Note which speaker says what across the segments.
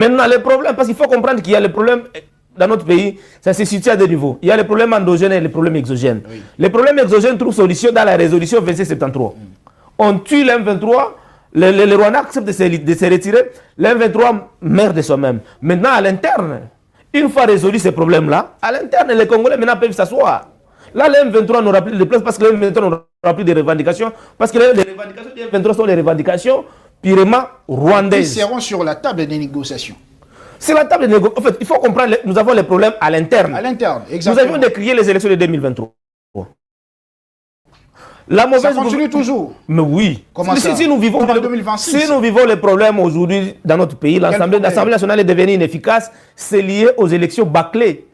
Speaker 1: Maintenant, les problèmes, parce qu'il faut comprendre qu'il y a les problèmes dans notre pays, ça se situe à deux niveaux. Il y a les problèmes endogènes et les problèmes exogènes. Oui. Les problèmes exogènes trouvent solution dans la résolution 2673. On tue l'M23, le Rwanda accepte de se retirer, l'M23 meurt de soi-même. Maintenant, à l'interne, une fois résolu ces problèmes-là, à l'interne, les Congolais maintenant peuvent s'asseoir. Là, l'M23 n'aura plus de place parce que l'M23 n'aura plus de revendications, parce que les revendications du M23 sont les revendications purement rwandaises.
Speaker 2: Ils seront sur la table des négociations.
Speaker 1: C'est la table de négociation. En fait, il faut comprendre, nous avons les problèmes à l'interne.
Speaker 2: À l'interne, exactement.
Speaker 1: Nous avions décrié les élections de 2023. La mauvaise
Speaker 2: ça continue toujours.
Speaker 1: Mais oui.
Speaker 2: Comment ça?
Speaker 1: Si nous vivons les problèmes aujourd'hui dans notre pays, l'Assemblée nationale est devenue inefficace, c'est lié aux élections bâclées.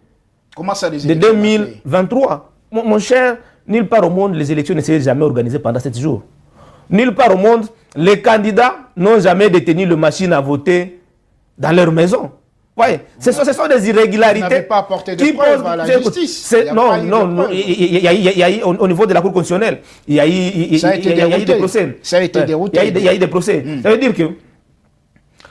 Speaker 2: Comment ça,
Speaker 1: de 2023. Mon cher, nulle part au monde, les élections ne s'est jamais organisées pendant 7 jours. Nulle part au monde, les candidats n'ont jamais détenu le machine à voter dans leur maison. Ouais. Ce sont des irrégularités. Vous
Speaker 2: n'avez pas apporté de preuves à la justice.
Speaker 1: Non. Au niveau de la Cour constitutionnelle, il y a eu des procès.
Speaker 2: Ça a été dérouté.
Speaker 1: Il y a eu des procès. Ça veut dire que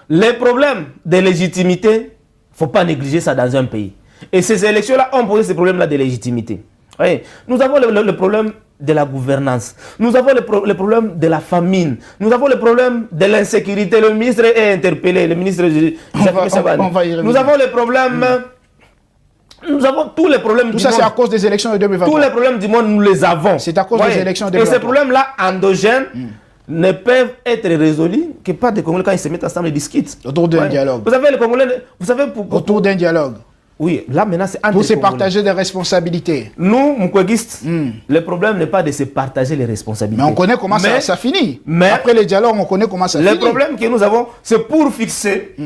Speaker 1: les problèmes de légitimité, il ne faut pas négliger ça dans un pays. Et ces élections-là ont posé ces problèmes-là de légitimité. Oui. Nous avons le problème de la gouvernance. Nous avons le problème de la famine. Nous avons le problème de l'insécurité. Le ministre est interpellé. Le ministre nous avons les problèmes... Nous avons tous les problèmes
Speaker 2: du monde. Tout ça, c'est à cause des élections de 2023.
Speaker 1: Tous les problèmes du monde, nous les avons.
Speaker 2: C'est à cause des élections de 2023.
Speaker 1: Et ces problèmes-là, endogènes, ne peuvent être résolus que par des Congolais quand ils se mettent ensemble et discutent.
Speaker 2: Autour d'un dialogue.
Speaker 1: Vous savez, les Congolais...
Speaker 2: Autour d'un dialogue.
Speaker 1: Oui, là maintenant c'est
Speaker 2: pour se partager des responsabilités.
Speaker 1: Nous, Mukwegistes, le problème n'est pas de se partager les responsabilités.
Speaker 2: Mais on connaît comment ça finit. Mais après les dialogues, on connaît comment ça finit.
Speaker 1: Le problème que nous avons, c'est pour fixer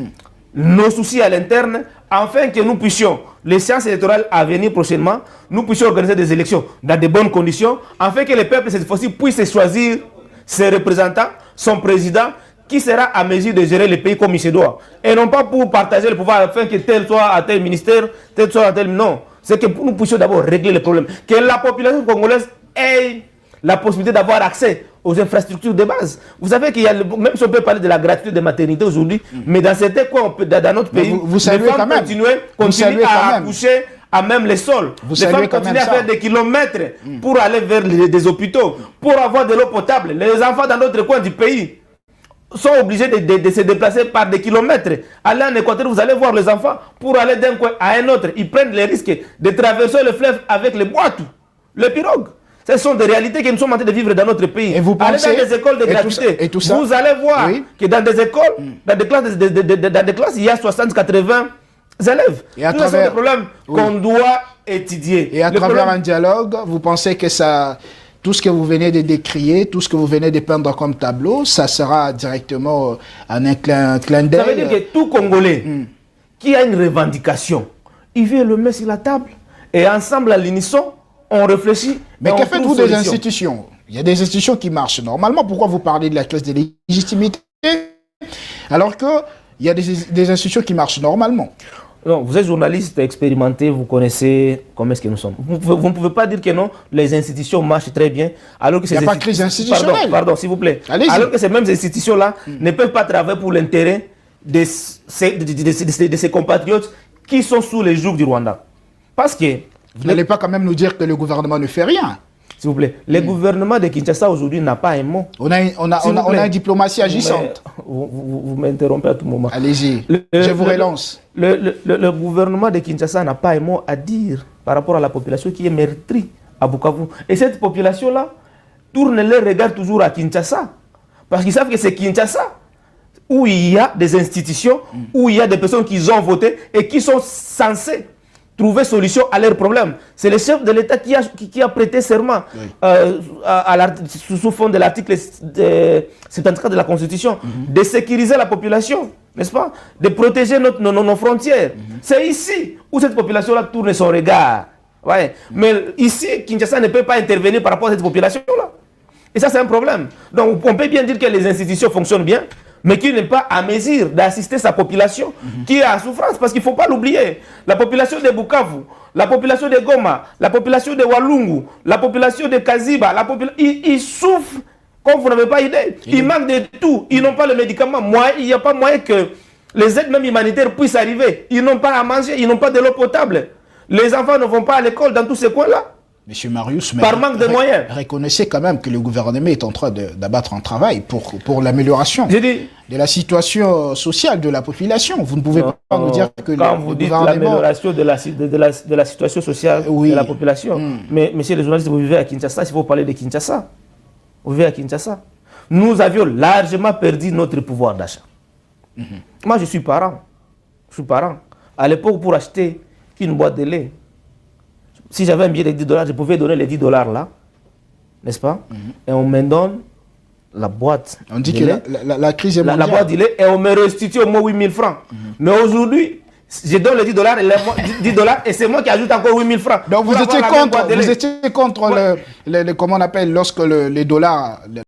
Speaker 1: nos soucis à l'interne, afin que nous puissions, les séances électorales à venir prochainement, nous puissions organiser des élections dans de bonnes conditions, afin que le peuple cette fois-ci puisse choisir ses représentants, son président, qui sera à mesure de gérer le pays comme il se doit. Et non pas pour partager le pouvoir afin que tel soit à tel ministère, tel soit à tel... Non. C'est que nous puissions d'abord régler les problèmes. Que la population congolaise ait la possibilité d'avoir accès aux infrastructures de base. Vous savez qu'il y a... Même si on peut parler de la gratuité de maternité aujourd'hui, mais dans certains coins, dans notre pays,
Speaker 2: vous les femmes
Speaker 1: continuent à accoucher à même les sols. Les femmes continuent à faire des kilomètres pour aller vers des hôpitaux, pour avoir de l'eau potable. Les enfants dans d'autres coins du pays sont obligés de se déplacer par des kilomètres. Allez en Équateur, vous allez voir les enfants, pour aller d'un coin à un autre, ils prennent le risque de traverser le fleuve avec les boîtes, les pirogues. Ce sont des réalités que nous sommes en train de vivre dans notre pays.
Speaker 2: Et vous pensez,
Speaker 1: allez dans des écoles de gratuité, vous allez voir que dans des écoles, dans des classes, il y a 60-80 élèves.
Speaker 2: Et à
Speaker 1: Tous ces sont des problèmes qu'on doit étudier.
Speaker 2: Et à travers un dialogue, vous pensez que ça... Tout ce que vous venez de décrire, tout ce que vous venez de peindre comme tableau, ça sera directement un clin d'œil.
Speaker 1: Ça veut dire que tout Congolais qui a une revendication, il vient le mettre sur la table et ensemble à l'unisson, on réfléchit.
Speaker 2: Mais que faites-vous des institutions? Il y a des institutions qui marchent normalement. Pourquoi vous parlez de la clause de légitimité alors qu'il y a des institutions qui marchent normalement?
Speaker 1: Non, vous êtes journaliste expérimenté, vous connaissez comment est-ce que nous sommes. Vous ne pouvez pas dire que non, les institutions marchent très bien, alors que ces...
Speaker 2: Il n'y a pas de crise institutionnelle.
Speaker 1: Pardon, s'il vous plaît. Alors que ces mêmes institutions-là ne peuvent pas travailler pour l'intérêt de ces compatriotes qui sont sous les jougs du Rwanda. Parce que...
Speaker 2: Vous n'allez pas quand même nous dire que le gouvernement ne fait rien.
Speaker 1: S'il vous plaît, le gouvernement de Kinshasa aujourd'hui n'a pas un mot.
Speaker 2: On a une diplomatie agissante.
Speaker 1: Vous m'interrompez à tout moment.
Speaker 2: Allez-y, je vous relance.
Speaker 1: Le gouvernement de Kinshasa n'a pas un mot à dire par rapport à la population qui est meurtrie à Bukavu. Et cette population-là tourne les regards toujours à Kinshasa. Parce qu'ils savent que c'est Kinshasa où il y a des institutions, où il y a des personnes qui ont voté et qui sont censées trouver solution à leurs problèmes. C'est le chef de l'État qui a prêté serment sous fond de l'article 74 de la Constitution, de sécuriser la population, n'est-ce pas? De protéger nos frontières. C'est ici où cette population-là tourne son regard. Ouais. Mais ici, Kinshasa ne peut pas intervenir par rapport à cette population-là. Et ça, c'est un problème. Donc, on peut bien dire que les institutions fonctionnent bien, mais qui n'est pas à mesure d'assister sa population qui est en souffrance. Parce qu'il ne faut pas l'oublier. La population de Bukavu, la population de Goma, la population de Walungu, la population de Kaziba, ils souffrent comme vous n'avez pas idée. Ils manquent de tout. Ils n'ont pas le médicament. Il n'y a pas moyen que les aides même humanitaires puissent arriver. Ils n'ont pas à manger, ils n'ont pas de l'eau potable. Les enfants ne vont pas à l'école dans tous ces coins-là.
Speaker 2: Monsieur Marius, mais
Speaker 1: par manque de moyens.
Speaker 2: Reconnaissez quand même que le gouvernement est en train d'abattre un travail pour l'amélioration de la situation sociale de la population. Vous ne pouvez pas nous dire que
Speaker 1: quand vous dites l'amélioration de la situation sociale de la population, mais monsieur les journalistes, vous vivez à Kinshasa, il faut parler de Kinshasa. Vous vivez à Kinshasa. Nous avions largement perdu notre pouvoir d'achat. Moi, je suis parent. À l'époque, pour acheter une boîte de lait, si j'avais un billet de 10 $, je pouvais donner les 10 $ là, n'est-ce pas? Et on me donne la boîte.
Speaker 2: On dit que la crise est mondiale.
Speaker 1: La boîte de lait, et on me restitue au moins 8 000 francs. Mais aujourd'hui, je donne les 10 $, et c'est moi qui ajoute encore 8 000 francs.
Speaker 2: Donc vous étiez contre comment on appelle, lorsque les dollars...